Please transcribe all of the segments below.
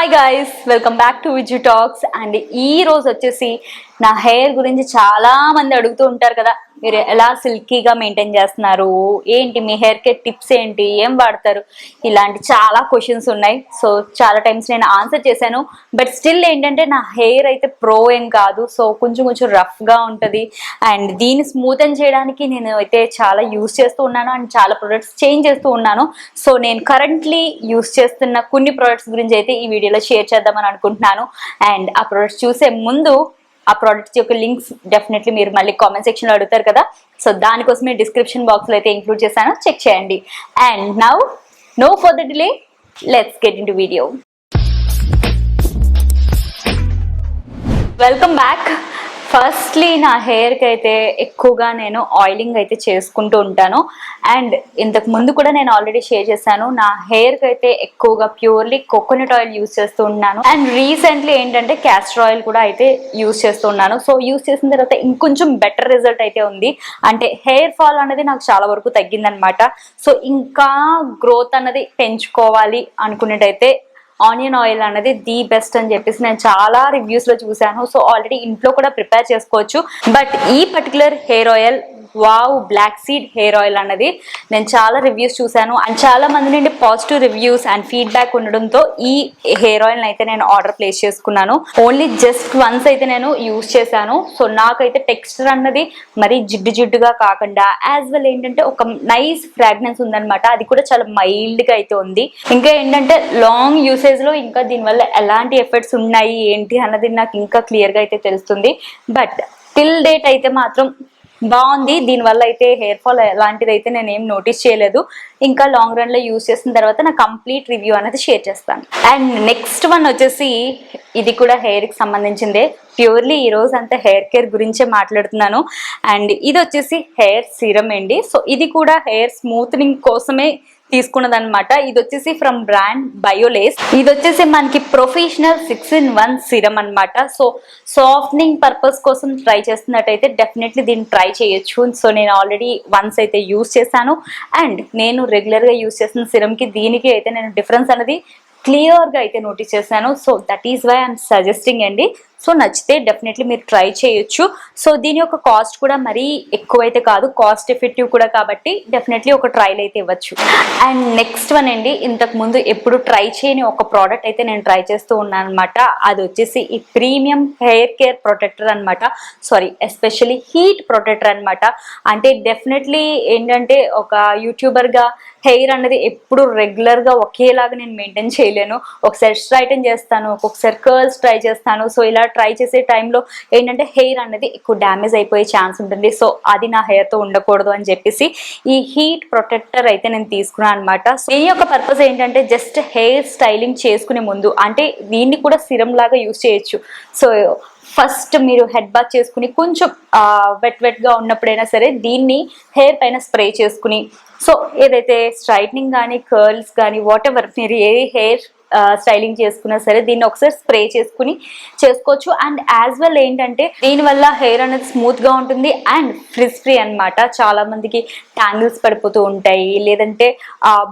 Hi guys, welcome back to VijjuTalks. And ఈ రోజు వచ్చేసి నా హెయిర్ గురించి చాలా మంది అడుగుతూ ఉంటారు కదా, మీరు ఎలా సిల్కీగా మెయింటైన్ చేస్తున్నారు, ఏంటి మీ హెయిర్ కేర్ టిప్స్ ఏంటి, ఏం వాడతారు, ఇలాంటి చాలా క్వశ్చన్స్ ఉన్నాయి. సో చాలా టైమ్స్ నేను ఆన్సర్ చేశాను. బట్ స్టిల్ ఏంటంటే నా హెయిర్ అయితే ప్రో ఏం కాదు. సో కొంచెం రఫ్గా ఉంటుంది. అండ్ దీన్ని స్మూతన్ చేయడానికి నేను అయితే చాలా యూస్ చేస్తూ ఉన్నాను అండ్ చాలా ప్రొడక్ట్స్ చేంజ్ చేస్తూ ఉన్నాను. సో నేను కరెంట్లీ యూస్ చేస్తున్న కొన్ని ప్రొడక్ట్స్ గురించి అయితే ఈ వీడియోలో షేర్ చేద్దామని అనుకుంటున్నాను. అండ్ ఆ ప్రొడక్ట్స్ చూసే ముందు ఆ ప్రోడక్ట్స్ యొక్క లింక్స్ డెఫినెట్లీ మీరు మళ్ళీ కామెంట్ సెక్షన్లో అడుగుతారు కదా, సో దానికోసమే డిస్క్రిప్షన్ బాక్స్లో అయితే ఇంక్లూడ్ చేశాను, చెక్ చేయండి. And now no further delay, let's get into video. Welcome back. Firstly నా హెయిర్కి అయితే ఎక్కువగా నేను ఆయిలింగ్ అయితే చేసుకుంటూ ఉంటాను. అండ్ ఇంతకు ముందు కూడా నేను ఆల్రెడీ షేర్ చేశాను, నా హెయిర్కి అయితే ఎక్కువగా ప్యూర్లీ కోకోనట్ ఆయిల్ యూస్ చేస్తూ ఉన్నాను. అండ్ రీసెంట్లీ ఏంటంటే క్యాస్టర్ ఆయిల్ కూడా అయితే యూస్ చేస్తూ ఉన్నాను. సో యూస్ చేసిన తర్వాత ఇంకొంచెం బెటర్ రిజల్ట్ అయితే ఉంది. అంటే హెయిర్ ఫాల్ అనేది నాకు చాలా వరకు తగ్గిందనమాట. సో ఇంకా గ్రోత్ అన్నది పెంచుకోవాలి అనుకునేటైతే ఆనియన్ ఆయిల్ అనేది ది బెస్ట్ అని చెప్పేసి నేను చాలా రివ్యూస్లో చూశాను. సో ఆల్రెడీ ఇంట్లో కూడా ప్రిపేర్ చేసుకోవచ్చు. బట్ ఈ particular hair oil, wow, black seed hair oil అన్నది నేను చాలా రివ్యూస్ చూశాను అండ్ చాలా మంది నుండి పాజిటివ్ రివ్యూస్ అండ్ ఫీడ్బ్యాక్ ఉండడంతో ఈ హెయిర్ ఆయిల్ అయితే నేను ఆర్డర్ ప్లేస్ చేసుకున్నాను. ఓన్లీ జస్ట్ వన్స్ అయితే నేను యూస్ చేశాను. సో నాకైతే టెక్స్చర్ అన్నది మరీ జిడ్డుగా కాకుండా యాజ్ వెల్ ఏంటంటే ఒక నైస్ ఫ్రాగ్రెన్స్ ఉందన్నమాట. అది కూడా చాలా మైల్డ్గా అయితే ఉంది. ఇంకా ఏంటంటే లాంగ్ యూసేజ్లో ఇంకా దీనివల్ల ఎలాంటి ఎఫెక్ట్స్ ఉన్నాయి ఏంటి అన్నది నాకు ఇంకా క్లియర్గా అయితే తెలుస్తుంది. బట్ టిల్ డేట్ అయితే మాత్రం బాగుంది. దీనివల్ల అయితే హెయిర్ ఫాల్ అలాంటిది అయితే నేను ఏం నోటీస్ చేయలేదు. ఇంకా లాంగ్ రన్లో యూస్ చేసిన తర్వాత నా కంప్లీట్ రివ్యూ అనేది షేర్ చేస్తాను. అండ్ నెక్స్ట్ వన్ వచ్చేసి ఇది కూడా హెయిర్కి సంబంధించిందే. ప్యూర్లీ ఈ రోజు అంతా హెయిర్ కేర్ గురించే మాట్లాడుతున్నాను. అండ్ ఇది వచ్చేసి హెయిర్ సీరం అండి. సో ఇది కూడా హెయిర్ స్మూత్నింగ్ కోసమే తీసుకున్నదనమాట. ఇది వచ్చేసి ఫ్రమ్ బ్రాండ్ బయోలేస్. ఇది వచ్చేసి మనకి ప్రొఫెషనల్ 6-in-1 సిరం అనమాట. సో సాఫ్ట్నింగ్ పర్పస్ కోసం ట్రై చేస్తున్నట్టయితే డెఫినెట్లీ దీన్ని ట్రై చేయొచ్చు. సో నేను ఆల్రెడీ వన్స్ అయితే యూస్ చేశాను. అండ్ నేను రెగ్యులర్గా యూస్ చేస్తున్న సిరంకి దీనికి అయితే నేను డిఫరెన్స్ అనేది క్లియర్గా అయితే నోటీస్ చేశాను. So that is why I'm suggesting అండి. సో నచ్చితే డెఫినెట్లీ మీరు ట్రై చేయొచ్చు. సో దీని యొక్క కాస్ట్ కూడా మరీ ఎక్కువైతే కాదు, కాస్ట్ ఎఫెక్టివ్ కూడా కాబట్టి డెఫినెట్లీ ఒక ట్రైల్ అయితే ఇవ్వచ్చు. అండ్ నెక్స్ట్ వన్ అండి, ఇంతకు ముందు ఎప్పుడు ట్రై చేయని ఒక ప్రోడక్ట్ అయితే నేను ట్రై చేస్తూ ఉన్నాను అనమాట. అది వచ్చేసి ఈ ప్రీమియం హెయిర్ కేర్ ప్రొటెక్టర్ అనమాట. సారీ, ఎస్పెషల్లీ హీట్ ప్రొటెక్టర్ అనమాట. అంటే డెఫినెట్లీ ఏంటంటే ఒక యూట్యూబర్గా హెయిర్ అనేది ఎప్పుడు రెగ్యులర్గా ఒకేలాగా నేను మెయింటైన్ చేయలేను. ఒకసారి స్ట్రైటన్ చేస్తాను, ఒక్కొక్కసారి కర్ల్స్ ట్రై చేస్తాను. సో ఇలా ట్రై చేసే టైంలో ఏంటంటే హెయిర్ అనేది ఎక్కువ డ్యామేజ్ అయిపోయే ఛాన్స్ ఉంటుంది. సో అది నా హెయిర్తో ఉండకూడదు అని చెప్పేసి ఈ హీట్ ప్రొటెక్టర్ అయితే నేను తీసుకున్నాను అనమాట. సో దీని యొక్క పర్పస్ ఏంటంటే జస్ట్ హెయిర్ స్టైలింగ్ చేసుకునే ముందు, అంటే దీన్ని కూడా సిరం లాగా యూస్ చేయొచ్చు. సో ఫస్ట్ మీరు హెడ్ బాత్ చేసుకుని కొంచెం వెట్గా ఉన్నప్పుడైనా సరే దీన్ని హెయిర్ పైన స్ప్రే చేసుకుని, సో ఏదైతే స్ట్రైట్నింగ్ కానీ కర్ల్స్ కానీ వాట్ ఎవర్ మీరు ఏ హెయిర్ స్టైలింగ్ చేసుకున్నా సరే దీన్ని ఒకసారి స్ప్రే చేసుకుని చేసుకోవచ్చు. అండ్ యాజ్ వెల్ ఏంటంటే దీనివల్ల హెయిర్ అనేది స్మూత్గా ఉంటుంది అండ్ ఫ్రిజ్ ఫ్రీ అనమాట. చాలా మందికి ట్యాంగిల్స్ పడిపోతూ ఉంటాయి, లేదంటే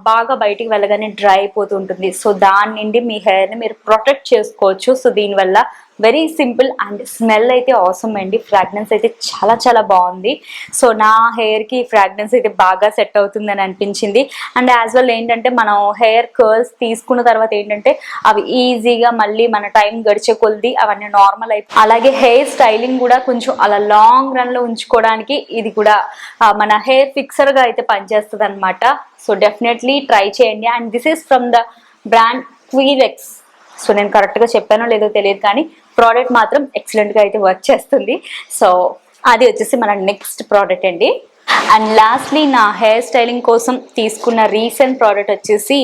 బాగా బయటికి వెళ్ళగానే డ్రై అయిపోతూ ఉంటుంది. సో దాని నుండి మీ హెయిర్ని మీరు ప్రొటెక్ట్ చేసుకోవచ్చు. సో దీనివల్ల వెరీ సింపుల్ అండ్ స్మెల్ అయితే ఆసమ్ అండి. ఫ్రాగ్రెన్స్ అయితే చాలా బాగుంది. సో నా హెయిర్కి ఫ్రాగ్రెన్స్ అయితే బాగా సెట్ అవుతుందని అనిపించింది. అండ్ యాజ్ వెల్ ఏంటంటే మనం హెయిర్ కర్ల్స్ తీసుకున్న తర్వాత ఏంటంటే అవి ఈజీగా మళ్ళీ మన టైం గడిచే కొద్ది అవన్నీ నార్మల్ అయిపోయి, అలాగే హెయిర్ స్టైలింగ్ కూడా కొంచెం అలా లాంగ్ రన్లో ఉంచుకోవడానికి ఇది కూడా మన హెయిర్ ఫిక్సర్గా అయితే పనిచేస్తుంది అనమాట. సో డెఫినెట్లీ ట్రై చేయండి. And this is from the brand Qurex. So నేను కరెక్ట్గా చెప్పానో లేదో తెలియదు కానీ ప్రోడక్ట్ మాత్రం ఎక్సలెంట్గా అయితే వర్క్ చేస్తుంది. సో అది వచ్చేసి మన నెక్స్ట్ ప్రోడక్ట్ అండి. అండ్ లాస్ట్లీ నా హెయిర్ స్టైలింగ్ కోసం తీసుకున్న రీసెంట్ ప్రోడక్ట్ వచ్చేసి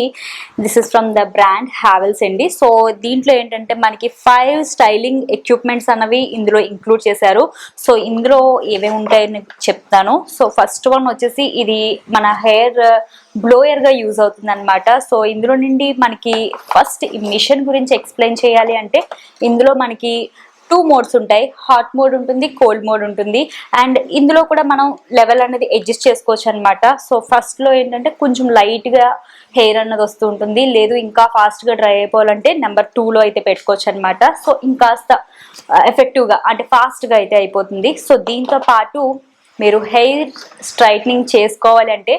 this is from the brand Havells అండి. సో దీంట్లో ఏంటంటే మనకి 5 స్టైలింగ్ ఎక్విప్మెంట్స్ అన్నవి ఇందులో ఇంక్లూడ్ చేశారు. సో ఇందులో ఏమేమి ఉంటాయని చెప్తాను. సో ఫస్ట్ వన్ వచ్చేసి ఇది మన హెయిర్ బ్లోయర్గా యూజ్ అవుతుంది అనమాట. సో ఇందులో నుండి మనకి ఫస్ట్ ఈ మిషన్ గురించి ఎక్స్ప్లెయిన్ చేయాలి అంటే ఇందులో మనకి 2 మోడ్స్ ఉంటాయి, హాట్ మోడ్ ఉంటుంది, కోల్డ్ మోడ్ ఉంటుంది. అండ్ ఇందులో కూడా మనం లెవెల్ అనేది అడ్జస్ట్ చేసుకోవచ్చు అనమాట. సో ఫస్ట్ లో ఏంటంటే కొంచెం లైట్ గా హెయిర్ అన్నది వస్తూ ఉంటుంది, లేదు ఇంకా ఫాస్ట్ గా డ్రై అయిపోవాలంటే నెంబర్ 2 లో అయితే పెట్టుకోవచ్చు అనమాట. సో ఇంకాస్త ఎఫెక్టివ్ గా అంటే ఫాస్ట్ గా అయితే అయిపోతుంది. సో దీంతో పాటు మీరు హెయిర్ స్ట్రైట్నింగ్ చేసుకోవాలి అంటే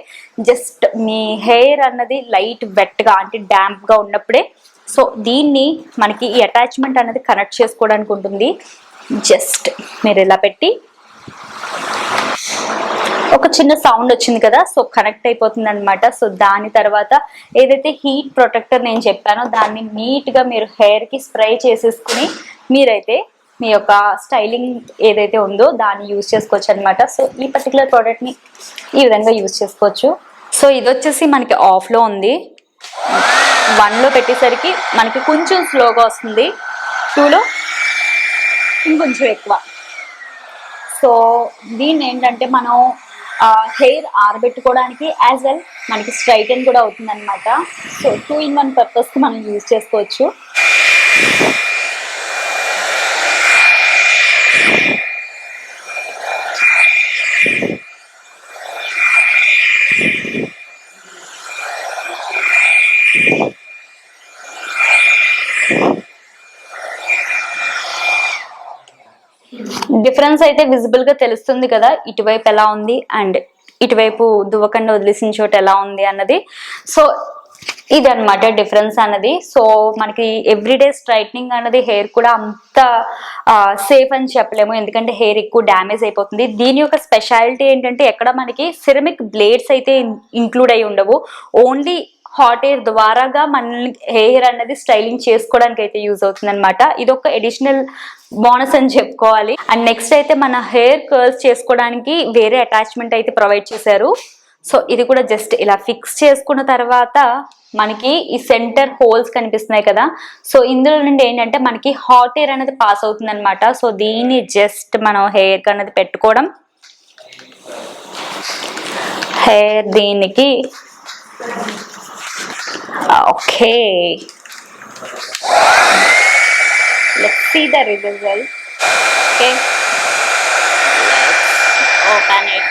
జస్ట్ మీ హెయిర్ అన్నది లైట్ వెట్గా అంటే డ్యాంప్గా ఉన్నప్పుడే సో దీన్ని మనకి ఈ అటాచ్మెంట్ అనేది కనెక్ట్ చేసుకోవడానికి ఉంటుంది. జస్ట్ మీరు ఇలా పెట్టి ఒక చిన్న సౌండ్ వచ్చింది కదా, సో కనెక్ట్ అయిపోతుంది అనమాట. సో దాని తర్వాత ఏదైతే హీట్ ప్రొటెక్టర్ నేను చెప్పానో దాన్ని నీట్గా మీరు హెయిర్కి స్ప్రే చేసేసుకుని మీరైతే మీ యొక్క స్టైలింగ్ ఏదైతే ఉందో దాన్ని యూజ్ చేసుకోవచ్చు అనమాట. సో ఈ పర్టికులర్ ప్రోడక్ట్ని ఈ విధంగా యూజ్ చేసుకోవచ్చు. సో ఇది వచ్చేసి మనకి ఆఫ్లో ఉంది, 1లో పెట్టేసరికి మనకి కొంచెం స్లోగా వస్తుంది, 2లో ఇంకొంచెం ఎక్కువ. సో దీన్ని ఏంటంటే మనం హెయిర్ ఆరబెట్టుకోవడానికి యాజ్ వెల్ మనకి స్ట్రైటన్ కూడా అవుతుంది అనమాట. సో 2-in-1 పర్పస్కి మనం యూజ్ చేసుకోవచ్చు. డిఫరెన్స్ అయితే విజిబుల్ గా తెలుస్తుంది కదా, ఇటువైపు ఎలా ఉంది అండ్ ఇటువైపు దువ్వకుండా వదిలేసిన చోట ఎలా ఉంది అన్నది. సో ఇది అనమాట డిఫరెన్స్ అన్నది. సో మనకి ఎవ్రీడే స్ట్రైట్నింగ్ అన్నది హెయిర్ కూడా అంత సేఫ్ అని చెప్పలేము, ఎందుకంటే హెయిర్ ఎక్కువ డ్యామేజ్ అయిపోతుంది. దీని యొక్క స్పెషాలిటీ ఏంటంటే ఎక్కడ మనకి సిరమిక్ బ్లేడ్స్ అయితే ఇంక్లూడ్ అయి ఉండవు, ఓన్లీ హాట్ ఎయిర్ ద్వారాగా మన హెయిర్ అనేది స్టైలింగ్ చేసుకోవడానికి అయితే యూజ్ అవుతుంది అనమాట. ఇది ఒక అడిషనల్ బోనస్ అని చెప్పుకోవాలి. అండ్ నెక్స్ట్ అయితే మన హెయిర్ కర్ల్స్ చేసుకోవడానికి వేరే అటాచ్మెంట్ అయితే ప్రొవైడ్ చేశారు. సో ఇది కూడా జస్ట్ ఇలా ఫిక్స్ చేసుకున్న తర్వాత మనకి ఈ సెంటర్ హోల్స్ కనిపిస్తున్నాయి కదా, సో ఇందులో నుండి ఏంటంటే మనకి హాట్ ఎయిర్ అనేది పాస్ అవుతుంది అనమాట. సో దీన్ని జస్ట్ మనం హెయిర్ అనేది పెట్టుకోవడం, హెయిర్ దీనికి okay, let's see the result. Okay, let's open it.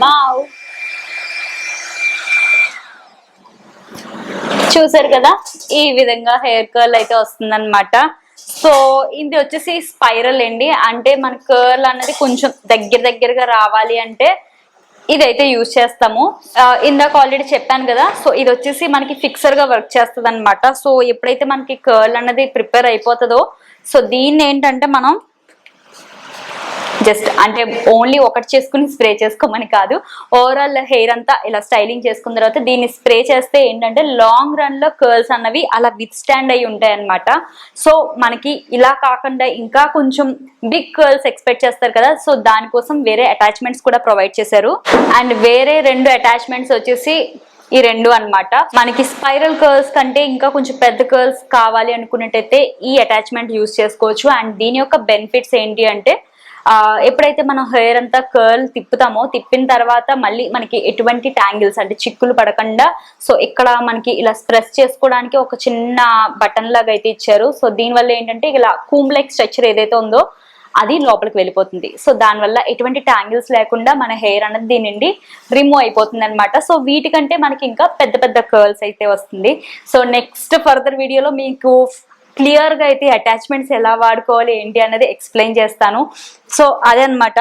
Wow, చూసారు కదా ఈ విధంగా హెయిర్ కర్ల్ అయితే వస్తుంది అనమాట. సో ఇది వచ్చేసి స్పైరల్ అండి, అంటే మన కర్ల్ అనేది కొంచెం దగ్గరగా రావాలి అంటే ఇదైతే యూజ్ చేస్తాము. ఇందాక ఆల్రెడీ చెప్పాను కదా, సో ఇది వచ్చేసి మనకి ఫిక్సర్ గా వర్క్ చేస్తుంది అనమాట. సో ఎప్పుడైతే మనకి కర్ల్ అనేది ప్రిపేర్ అయిపోతుందో సో దీన్ని ఏంటంటే మనం జస్ట్ అంటే ఓన్లీ ఒకటి చేసుకుని స్ప్రే చేసుకోమని కాదు, ఓవరాల్ హెయిర్ అంతా ఇలా స్టైలింగ్ చేసుకున్న తర్వాత దీన్ని స్ప్రే చేస్తే ఏంటంటే లాంగ్ రన్ లో కర్ల్స్ అన్నవి అలా విత్ స్టాండ్ అయి ఉంటాయి అనమాట. సో మనకి ఇలా కాకుండా ఇంకా కొంచెం బిగ్ కర్ల్స్ ఎక్స్పెక్ట్ చేస్తారు కదా, సో దానికోసం వేరే అటాచ్మెంట్స్ కూడా ప్రొవైడ్ చేశారు. అండ్ వేరే 2 అటాచ్మెంట్స్ వచ్చేసి ఈ 2 అనమాట. మనకి స్పైరల్ కర్ల్స్ కంటే ఇంకా కొంచెం పెద్ద కర్ల్స్ కావాలి అనుకున్నట్టయితే ఈ అటాచ్మెంట్ యూజ్ చేసుకోవచ్చు. అండ్ దీని యొక్క బెనిఫిట్స్ ఏంటి అంటే ఎప్పుడైతే మనం హెయిర్ అంతా కర్ల్ తిప్పుతామో తిప్పిన తర్వాత మళ్ళీ మనకి ఎటువంటి ట్యాంగిల్స్ అంటే చిక్కులు పడకుండా సో ఇక్కడ మనకి ఇలా ప్రెస్ చేసుకోవడానికి ఒక చిన్న బటన్ లాగా అయితే ఇచ్చారు. సో దీనివల్ల ఏంటంటే ఇలా కూమ్ లైక్ స్ట్రక్చర్ ఏదైతే ఉందో అది లోపలికి వెళ్ళిపోతుంది. సో దానివల్ల ఎటువంటి ట్యాంగిల్స్ లేకుండా మన హెయిర్ అనేది దీని నుండి రిమూవ్ అయిపోతుంది అనమాట. సో వీటికంటే మనకి ఇంకా పెద్ద కర్ల్స్ అయితే వస్తుంది. సో నెక్స్ట్ ఫర్దర్ వీడియోలో మీకు క్లియర్ గా అయితే అటాచ్మెంట్స్ ఎలా వాడుకోవాలి ఏంటి అన్నది ఎక్స్ప్లెయిన్ చేస్తాను. సో అదే అనమాట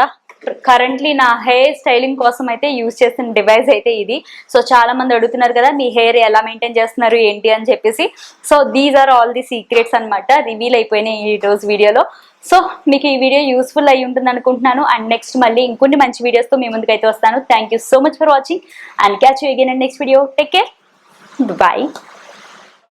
కరెంట్లీ నా హెయిర్ స్టైలింగ్ కోసం అయితే యూజ్ చేస్తున్న డివైస్ అయితే ఇది. సో చాలా మంది అడుగుతున్నారు కదా మీ హెయిర్ ఎలా మెయింటైన్ చేస్తున్నారు ఏంటి అని చెప్పేసి. So these are all the secrets అనమాట, రివీల్ అయిపోయినాయి ఈ రోజు వీడియోలో. సో మీకు ఈ వీడియో యూస్ఫుల్ అయి ఉంటుంది అనుకుంటున్నాను. అండ్ నెక్స్ట్ మళ్ళీ ఇంకొన్ని మంచి వీడియోస్తో మీ ముందుకు అయితే వస్తాను. Thank you so much for watching and catch you again in next video. Take care, bye.